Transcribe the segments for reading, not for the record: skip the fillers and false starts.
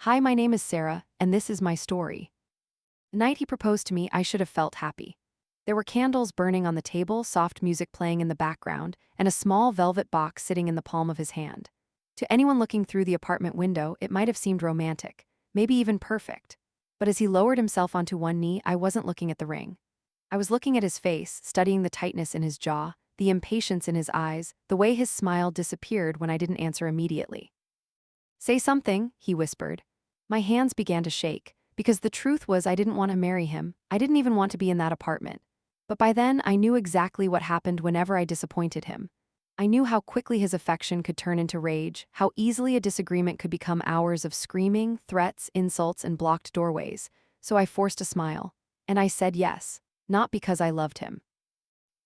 Hi, my name is Sarah, and this is my story. The night he proposed to me, I should have felt happy. There were candles burning on the table, soft music playing in the background, and a small velvet box sitting in the palm of his hand. To anyone looking through the apartment window, it might have seemed romantic, maybe even perfect. But as he lowered himself onto one knee, I wasn't looking at the ring. I was looking at his face, studying the tightness in his jaw, the impatience in his eyes, the way his smile disappeared when I didn't answer immediately. "Say something," he whispered. My hands began to shake, because the truth was I didn't want to marry him. I didn't even want to be in that apartment. But by then, I knew exactly what happened whenever I disappointed him. I knew how quickly his affection could turn into rage, how easily a disagreement could become hours of screaming, threats, insults, and blocked doorways. So I forced a smile. And I said yes, not because I loved him.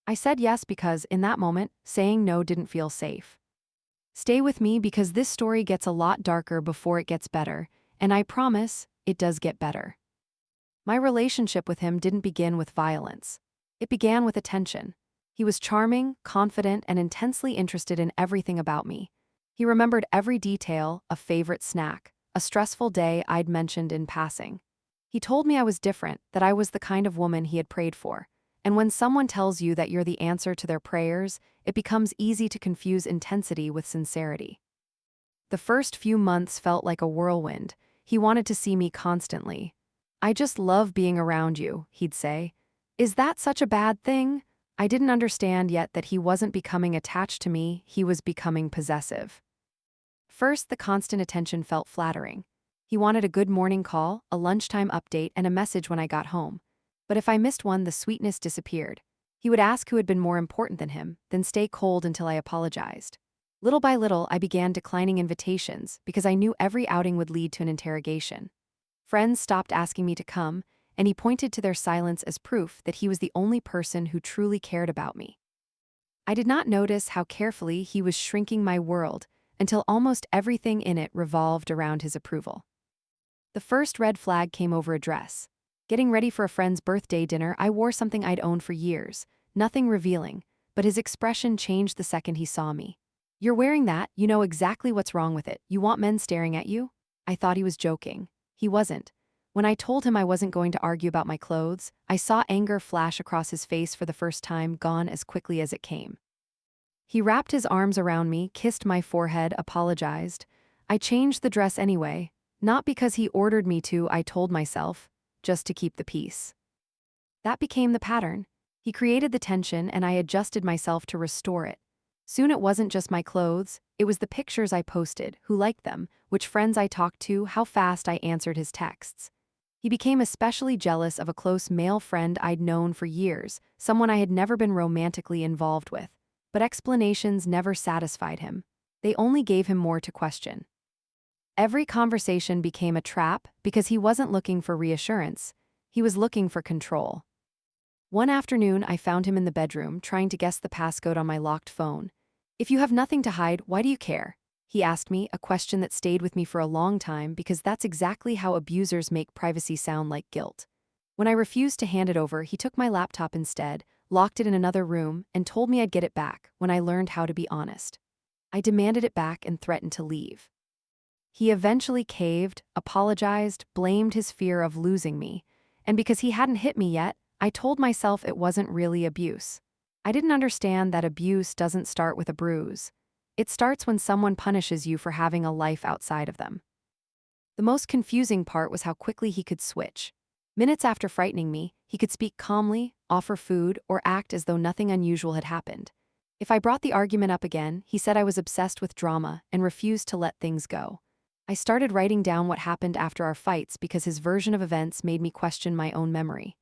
I said yes because, in that moment, saying no didn't feel safe. Stay with me because this story gets a lot darker before it gets better, and I promise, it does get better. My relationship with him didn't begin with violence. It began with attention. He was charming, confident, and intensely interested in everything about me. He remembered every detail, a favorite snack, a stressful day I'd mentioned in passing. He told me I was different, that I was the kind of woman he had prayed for. And when someone tells you that you're the answer to their prayers, it becomes easy to confuse intensity with sincerity. The first few months felt like a whirlwind. He wanted to see me constantly. "I just love being around you," he'd say. "Is that such a bad thing?" I didn't understand yet that he wasn't becoming attached to me, he was becoming possessive. First, the constant attention felt flattering. He wanted a good morning call, a lunchtime update, and a message when I got home. But if I missed one, the sweetness disappeared. He would ask who had been more important than him, then stay cold until I apologized. Little by little, I began declining invitations because I knew every outing would lead to an interrogation. Friends stopped asking me to come, and he pointed to their silence as proof that he was the only person who truly cared about me. I did not notice how carefully he was shrinking my world until almost everything in it revolved around his approval. The first red flag came over a dress. Getting ready for a friend's birthday dinner, I wore something I'd owned for years, nothing revealing, but his expression changed the second he saw me. "You're wearing that, you know exactly what's wrong with it. You want men staring at you?" I thought he was joking. He wasn't. When I told him I wasn't going to argue about my clothes, I saw anger flash across his face for the first time, gone as quickly as it came. He wrapped his arms around me, kissed my forehead, apologized. I changed the dress anyway, not because he ordered me to, I told myself, just to keep the peace. That became the pattern. He created the tension and I adjusted myself to restore it. Soon it wasn't just my clothes, it was the pictures I posted, who liked them, which friends I talked to, how fast I answered his texts. He became especially jealous of a close male friend I'd known for years, someone I had never been romantically involved with. But explanations never satisfied him. They only gave him more to question. Every conversation became a trap because he wasn't looking for reassurance, he was looking for control. One afternoon, I found him in the bedroom, trying to guess the passcode on my locked phone. "If you have nothing to hide, why do you care?" he asked me, a question that stayed with me for a long time because that's exactly how abusers make privacy sound like guilt. When I refused to hand it over, he took my laptop instead, locked it in another room, and told me I'd get it back when I learned how to be honest. I demanded it back and threatened to leave. He eventually caved, apologized, blamed his fear of losing me, and because he hadn't hit me yet, I told myself it wasn't really abuse. I didn't understand that abuse doesn't start with a bruise. It starts when someone punishes you for having a life outside of them. The most confusing part was how quickly he could switch. Minutes after frightening me, he could speak calmly, offer food, or act as though nothing unusual had happened. If I brought the argument up again, he said I was obsessed with drama and refused to let things go. I started writing down what happened after our fights because his version of events made me question my own memory.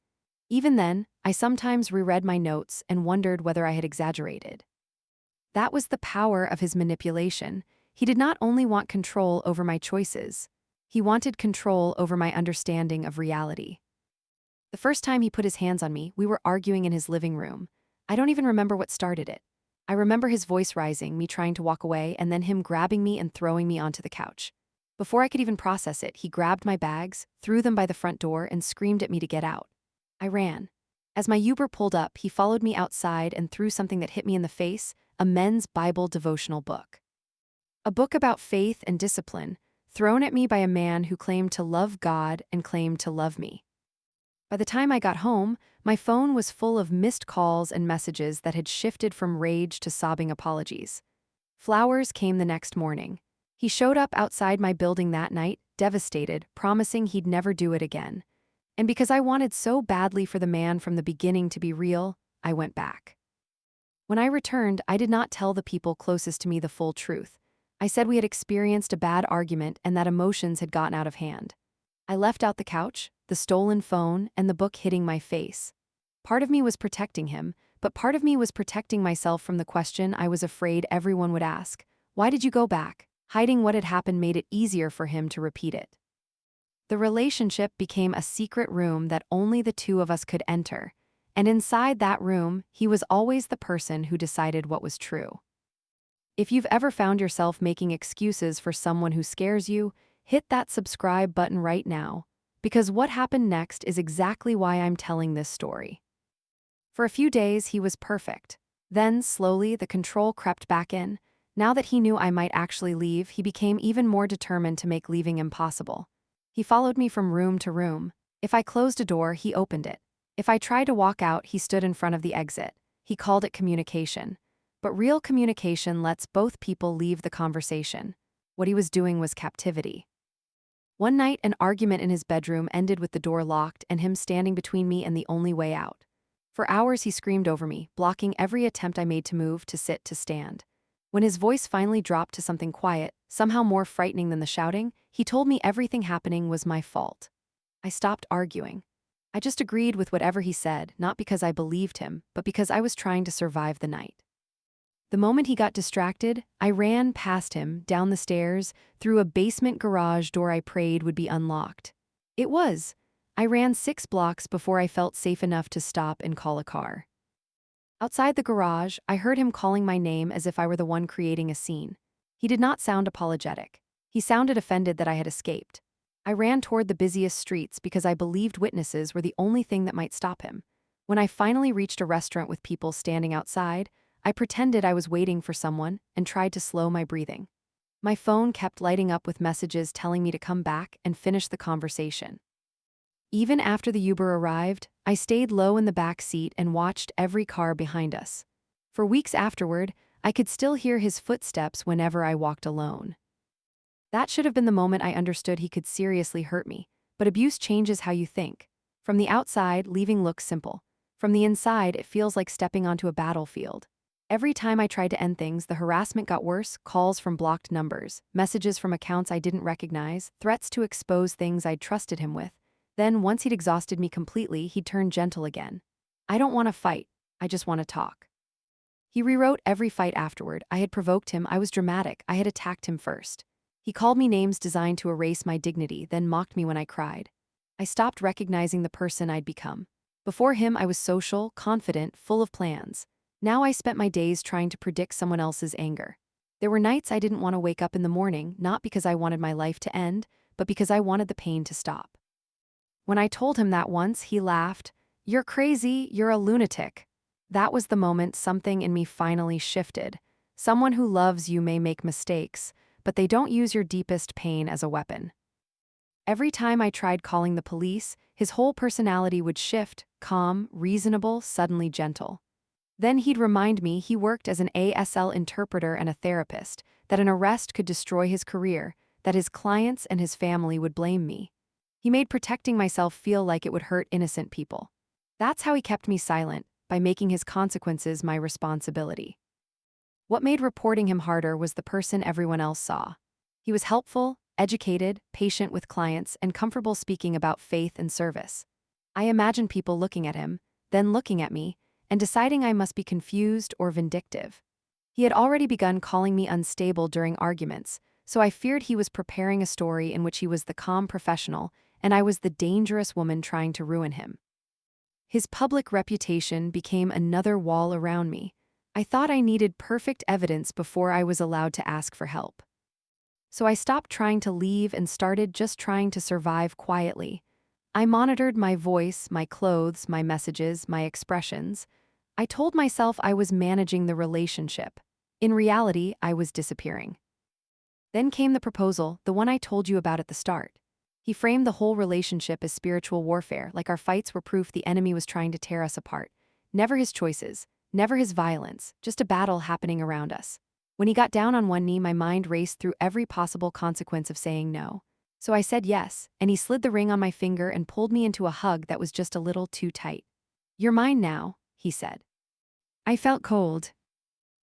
Even then, I sometimes reread my notes and wondered whether I had exaggerated. That was the power of his manipulation. He did not only want control over my choices, he wanted control over my understanding of reality. The first time he put his hands on me, we were arguing in his living room. I don't even remember what started it. I remember his voice rising, me trying to walk away, and then him grabbing me and throwing me onto the couch. Before I could even process it, he grabbed my bags, threw them by the front door, and screamed at me to get out. I ran. As my Uber pulled up, he followed me outside and threw something that hit me in the face, a men's Bible devotional book. A book about faith and discipline. thrown at me by a man who claimed to love God and claimed to love me. By the time I got home, my phone was full of missed calls and messages that had shifted from rage to sobbing apologies. Flowers came the next morning. He showed up outside my building that night, devastated, promising he'd never do it again. And because I wanted so badly for the man from the beginning to be real, I went back. When I returned, I did not tell the people closest to me the full truth. I said we had experienced a bad argument and that emotions had gotten out of hand. I left out the couch, the stolen phone, and the book hitting my face. Part of me was protecting him, but part of me was protecting myself from the question I was afraid everyone would ask. Why did you go back? Hiding what had happened made it easier for him to repeat it. The relationship became a secret room that only the two of us could enter, and inside that room, he was always the person who decided what was true. If you've ever found yourself making excuses for someone who scares you, hit that subscribe button right now, because what happened next is exactly why I'm telling this story. For a few days, he was perfect. Then, slowly, the control crept back in. Now that he knew I might actually leave, he became even more determined to make leaving impossible. He followed me from room to room. If I closed a door, he opened it. If I tried to walk out, he stood in front of the exit. He called it communication. But real communication lets both people leave the conversation. What he was doing was captivity. One night, an argument in his bedroom ended with the door locked and him standing between me and the only way out. For hours he screamed over me, blocking every attempt I made to move, to sit, to stand. When his voice finally dropped to something quiet, somehow more frightening than the shouting, he told me everything happening was my fault. I stopped arguing. I just agreed with whatever he said, not because I believed him, but because I was trying to survive the night. The moment he got distracted, I ran past him, down the stairs, through a basement garage door I prayed would be unlocked. It was. I ran 6 blocks before I felt safe enough to stop and call a car. Outside the garage, I heard him calling my name as if I were the one creating a scene. He did not sound apologetic. He sounded offended that I had escaped. I ran toward the busiest streets because I believed witnesses were the only thing that might stop him. When I finally reached a restaurant with people standing outside, I pretended I was waiting for someone and tried to slow my breathing. My phone kept lighting up with messages telling me to come back and finish the conversation. Even after the Uber arrived, I stayed low in the back seat and watched every car behind us. For weeks afterward, I could still hear his footsteps whenever I walked alone. That should have been the moment I understood he could seriously hurt me, but abuse changes how you think. From the outside, leaving looks simple. From the inside, it feels like stepping onto a battlefield. Every time I tried to end things, the harassment got worse: calls from blocked numbers, messages from accounts I didn't recognize, threats to expose things I'd trusted him with. Then, once he'd exhausted me completely, he'd turn gentle again. I don't want to fight, I just want to talk. He rewrote every fight afterward. I had provoked him, I was dramatic, I had attacked him first. He called me names designed to erase my dignity, then mocked me when I cried. I stopped recognizing the person I'd become. Before him, I was social, confident, full of plans. Now I spent my days trying to predict someone else's anger. There were nights I didn't want to wake up in the morning, not because I wanted my life to end, but because I wanted the pain to stop. When I told him that once, he laughed. "You're crazy, you're a lunatic." That was the moment something in me finally shifted. Someone who loves you may make mistakes, but they don't use your deepest pain as a weapon. Every time I tried calling the police, his whole personality would shift: calm, reasonable, suddenly gentle. Then he'd remind me he worked as an ASL interpreter and a therapist, that an arrest could destroy his career, that his clients and his family would blame me. He made protecting myself feel like it would hurt innocent people. That's how he kept me silent, by making his consequences my responsibility. What made reporting him harder was the person everyone else saw. He was helpful, educated, patient with clients, and comfortable speaking about faith and service. I imagined people looking at him, then looking at me, and deciding I must be confused or vindictive. He had already begun calling me unstable during arguments, so I feared he was preparing a story in which he was the calm professional and I was the dangerous woman trying to ruin him. His public reputation became another wall around me. I thought I needed perfect evidence before I was allowed to ask for help. So I stopped trying to leave and started just trying to survive quietly. I monitored my voice, my clothes, my messages, my expressions. I told myself I was managing the relationship. In reality, I was disappearing. Then came the proposal, the one I told you about at the start. He framed the whole relationship as spiritual warfare, like our fights were proof the enemy was trying to tear us apart. Never his choices, never his violence, just a battle happening around us. When he got down on one knee, my mind raced through every possible consequence of saying no. So I said yes, and he slid the ring on my finger and pulled me into a hug that was just a little too tight. "You're mine now," he said. I felt cold.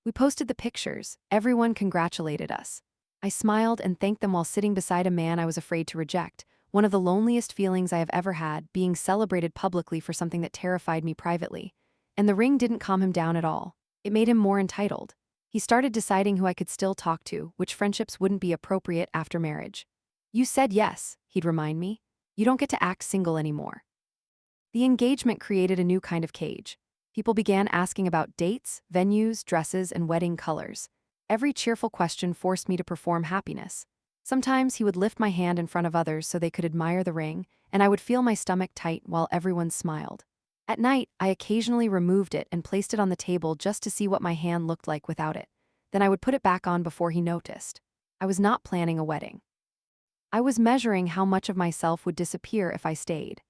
We posted the pictures. Everyone congratulated us. I smiled and thanked them while sitting beside a man I was afraid to reject, one of the loneliest feelings I have ever had, being celebrated publicly for something that terrified me privately. And the ring didn't calm him down at all. It made him more entitled. He started deciding who I could still talk to, which friendships wouldn't be appropriate after marriage. "You said yes," he'd remind me. "You don't get to act single anymore." The engagement created a new kind of cage. People began asking about dates, venues, dresses, and wedding colors. Every cheerful question forced me to perform happiness. Sometimes he would lift my hand in front of others so they could admire the ring, and I would feel my stomach tight while everyone smiled. At night, I occasionally removed it and placed it on the table just to see what my hand looked like without it. Then I would put it back on before he noticed. I was not planning a wedding. I was measuring how much of myself would disappear if I stayed.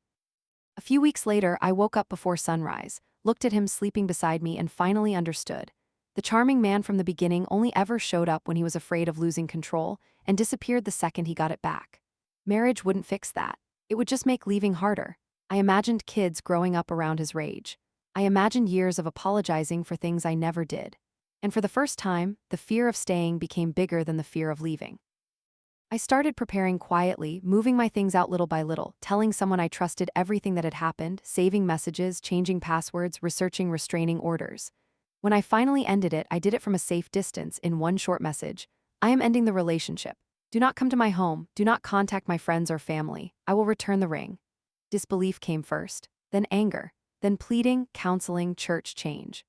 A few weeks later, I woke up before sunrise, looked at him sleeping beside me, and finally understood. The charming man from the beginning only ever showed up when he was afraid of losing control and disappeared the second he got it back. Marriage wouldn't fix that. It would just make leaving harder. I imagined kids growing up around his rage. I imagined years of apologizing for things I never did. And for the first time, the fear of staying became bigger than the fear of leaving. I started preparing quietly, moving my things out little by little, telling someone I trusted everything that had happened, saving messages, changing passwords, researching restraining orders. When I finally ended it, I did it from a safe distance in one short message. "I am ending the relationship. Do not come to my home. Do not contact my friends or family. I will return the ring." Disbelief came first, then anger, then pleading, counseling, church change.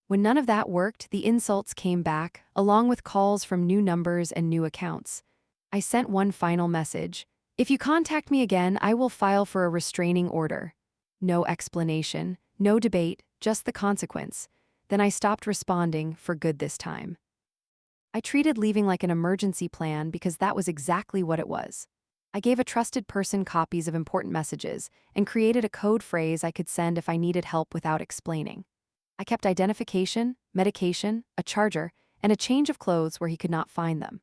When none of that worked, the insults came back, along with calls from new numbers and new accounts. I sent one final message. "If you contact me again, I will file for a restraining order." No explanation, no debate, just the consequence. Then I stopped responding for good this time. I treated leaving like an emergency plan because that was exactly what it was. I gave a trusted person copies of important messages and created a code phrase I could send if I needed help without explaining. I kept identification, medication, a charger, and a change of clothes where he could not find them.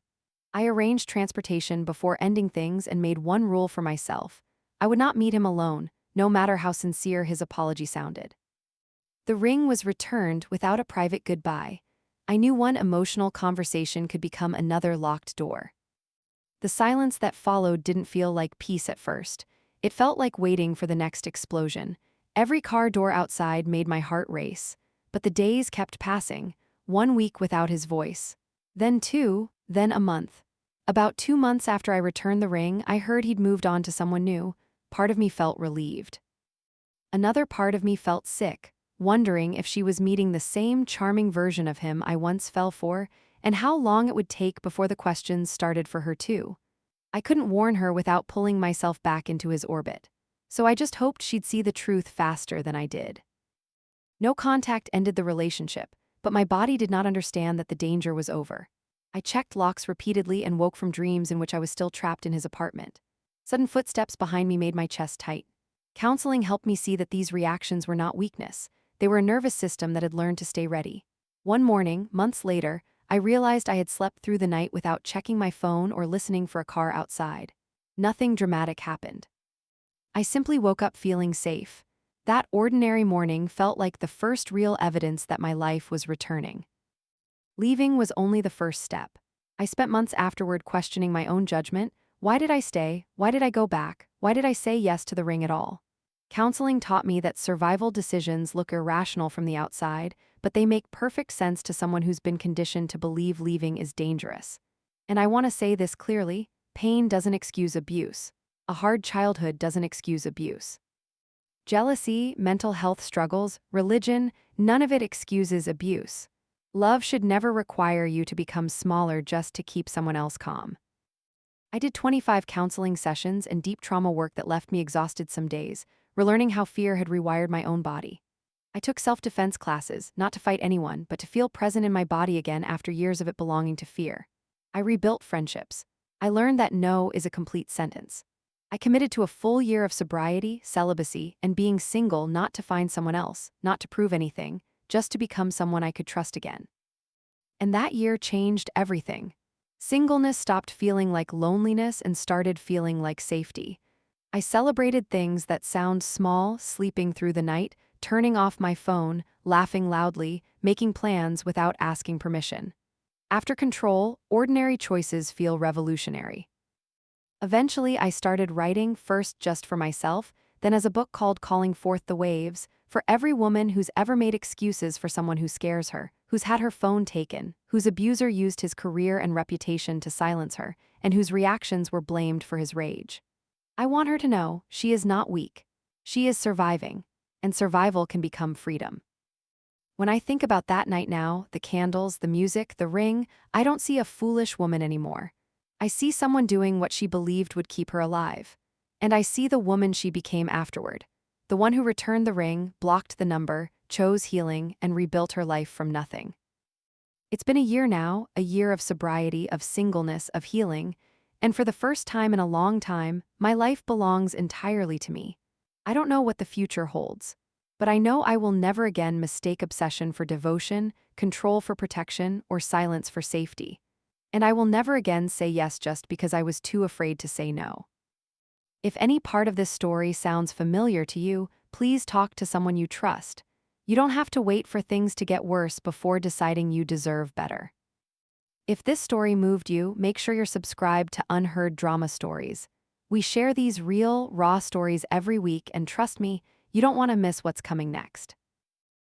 I arranged transportation before ending things and made one rule for myself. I would not meet him alone, no matter how sincere his apology sounded. The ring was returned without a private goodbye. I knew one emotional conversation could become another locked door. The silence that followed didn't feel like peace at first. It felt like waiting for the next explosion. Every car door outside made my heart race. But the days kept passing, 1 week without his voice. Then 2, then a month. About 2 months after I returned the ring, I heard he'd moved on to someone new. Part of me felt relieved. Another part of me felt sick, wondering if she was meeting the same charming version of him I once fell for, and how long it would take before the questions started for her too. I couldn't warn her without pulling myself back into his orbit, so I just hoped she'd see the truth faster than I did. No contact ended the relationship, but my body did not understand that the danger was over. I checked locks repeatedly and woke from dreams in which I was still trapped in his apartment. Sudden footsteps behind me made my chest tight. Counseling helped me see that these reactions were not weakness. They were a nervous system that had learned to stay ready. One morning, months later, I realized I had slept through the night without checking my phone or listening for a car outside. Nothing dramatic happened. I simply woke up feeling safe. That ordinary morning felt like the first real evidence that my life was returning. Leaving was only the first step. I spent months afterward questioning my own judgment. Why did I stay? Why did I go back? Why did I say yes to the ring at all? Counseling taught me that survival decisions look irrational from the outside, but they make perfect sense to someone who's been conditioned to believe leaving is dangerous. And I want to say this clearly: pain doesn't excuse abuse. A hard childhood doesn't excuse abuse. Jealousy, mental health struggles, religion, none of it excuses abuse. Love should never require you to become smaller just to keep someone else calm. I did 25 counseling sessions and deep trauma work that left me exhausted some days, relearning how fear had rewired my own body. I took self-defense classes, not to fight anyone, but to feel present in my body again after years of it belonging to fear. I rebuilt friendships. I learned that no is a complete sentence. I committed to a full year of sobriety, celibacy, and being single, not to find someone else, not to prove anything, just to become someone I could trust again. And that year changed everything. Singleness stopped feeling like loneliness and started feeling like safety. I celebrated things that sound small, sleeping through the night, turning off my phone, laughing loudly, making plans without asking permission. After control, ordinary choices feel revolutionary. Eventually, I started writing, first just for myself, then as a book called Calling Forth the Waves, for every woman who's ever made excuses for someone who scares her, who's had her phone taken, whose abuser used his career and reputation to silence her, and whose reactions were blamed for his rage. I want her to know she is not weak. She is surviving, and survival can become freedom. When I think about that night now, the candles, the music, the ring, I don't see a foolish woman anymore. I see someone doing what she believed would keep her alive. And I see the woman she became afterward. The one who returned the ring, blocked the number, chose healing, and rebuilt her life from nothing. It's been a year now, a year of sobriety, of singleness, of healing, and for the first time in a long time, my life belongs entirely to me. I don't know what the future holds, but I know I will never again mistake obsession for devotion, control for protection, or silence for safety. And I will never again say yes just because I was too afraid to say no. If any part of this story sounds familiar to you, please talk to someone you trust. You don't have to wait for things to get worse before deciding you deserve better. If this story moved you, make sure you're subscribed to Unheard Drama Stories. We share these real, raw stories every week, and trust me, you don't want to miss what's coming next.